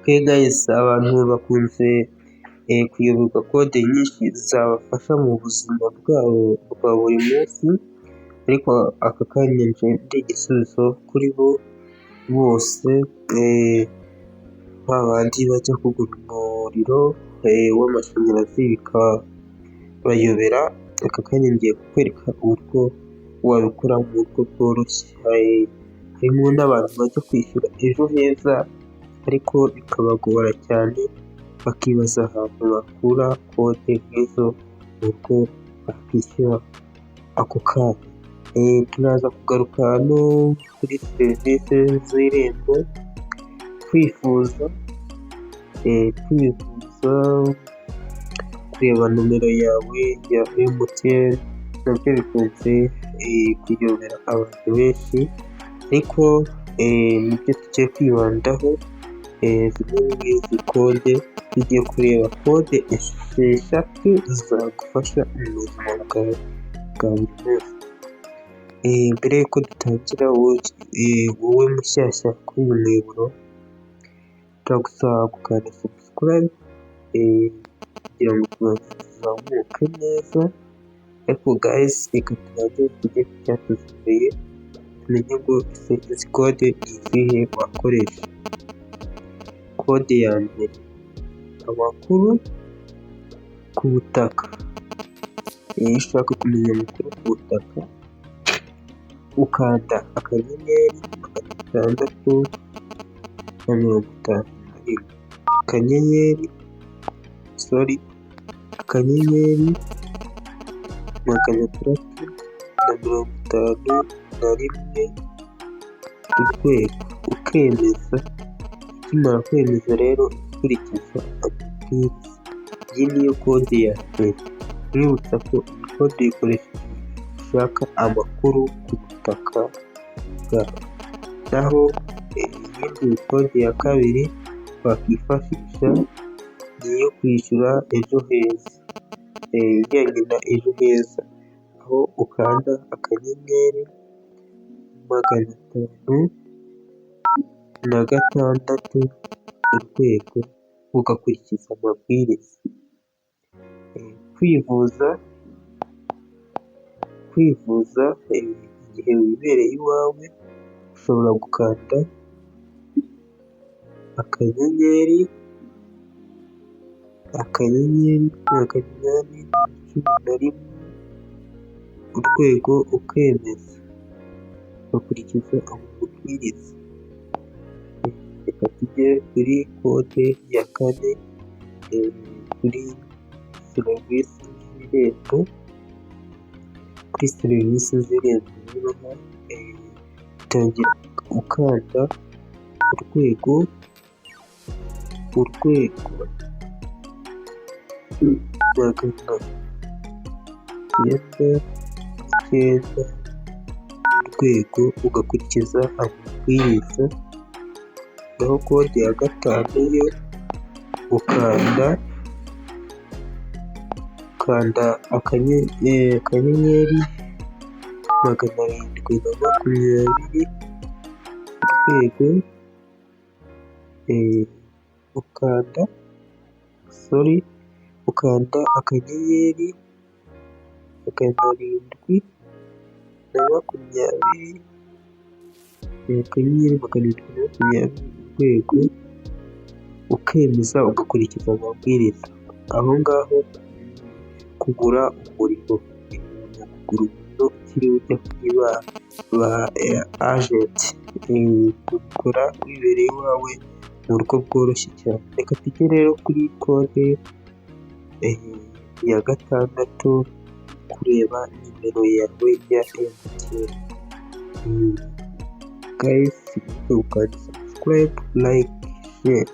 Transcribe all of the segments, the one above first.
Okay guys, abantu bakunze kuyoberwa kode nyinshi zabafasha mu buzima bwabo bwa buri munsi, ariko aka kanya nje ndi igisubizo kuri bo bose, babandi bajya kugura umuriro w'amashanyarazi bikabayobera. Aka kanya ngiye kukwereka uburyo wabikora mu buryo bworoshye. Harimo n'abantu bajya kwishyura ejo heza ariko bikabagora cyane, bakibaza ahantu bakura kode nk'izo uko bakwishyura ako kanya. Turaza kugaruka hano kuri serivisi z'irembo, kwivuza, kureba nomero yawe ya MTN, nabyo bikunze kuyobera abantu benshi, ariko nibyo tugiye kwibandaho. Zimwe muri izi kode tugiye kureba kode esheshatu zagufasha mu buzima bwawe bwa buri munsi. Mbere yuko dutangira, wowe mushyashya kuri uyu muyoboro, turagusaba gukanda subscribe kugira ngo tuzamuke neza. Ariko guys, reka tubanze tujye ku cyatuzaniye, tumenye ngo izi kode ni izihe wakoresha. Kode ya mbere: amakuru ku butaka. Iyo ushaka kumenya amakuru ku butaka, ukanda akanyenyeri 651 akanyenyeri 651 urwego, ukemeza. Ukimara kwemeza rero, ukurikiza amabwiriza. Iyi niyo kode ya mbere. Mwibutsa ko iyi kode ikoresha ushaka amakuru ku butaka bwawe. Naho iyindi kode ya kabiri wakwifashisha ni iyo kwishyura ejo heza, ijyanye na ejo heza, aho ukanda akanyenyeri 506 urwego, ugakurikiza amabwiriza. Kwivuza igihe wibereye iwawe, ushobora gukanda akanyenyeri 811 urwego, ukemeza, ugakurikiza amabwiriza. Reka tujye kuri kode ya kane, kuri serivisi z'irembo. Kuri serivisi z'irembo niho utangira ukanda urwego 999 urwego, ugakurikiza amabwiriza. Naho kode ya gatanu yo ukanda akanyenyeri 720 urwego, ukanda akanyenyeri 720 urwego, ukemeza, ugakurikiza amabwiriza. Aho ngaho kugura umuriro, ukiri ujya kuri ba agenti, ukora wibereye iwawe mu buryo bworoshye cyane. Reka tujye rero kuri kode ya gatandatu, kureba nimero yawe ya MTN. Guys, ukanda subscribe, like, share,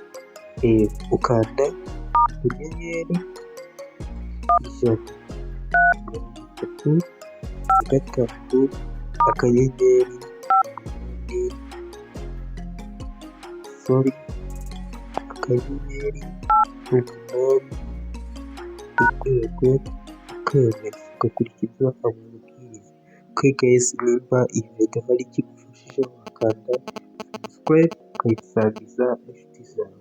ukanda akanyenyeri 133 akanyenyeri 8 urwego, ukemeza, ugakurikiza amabwiriza. Okay guys, niba iyi video hari ikigufashije, wakanda subscribe ukayisangiza inshuti zawe.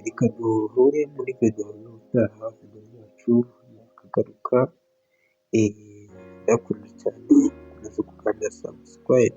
reka duhure muri video y'ubutaha, video yacu nakagaruka, ndabakunda cyane, mukomeze gukanda subscribe.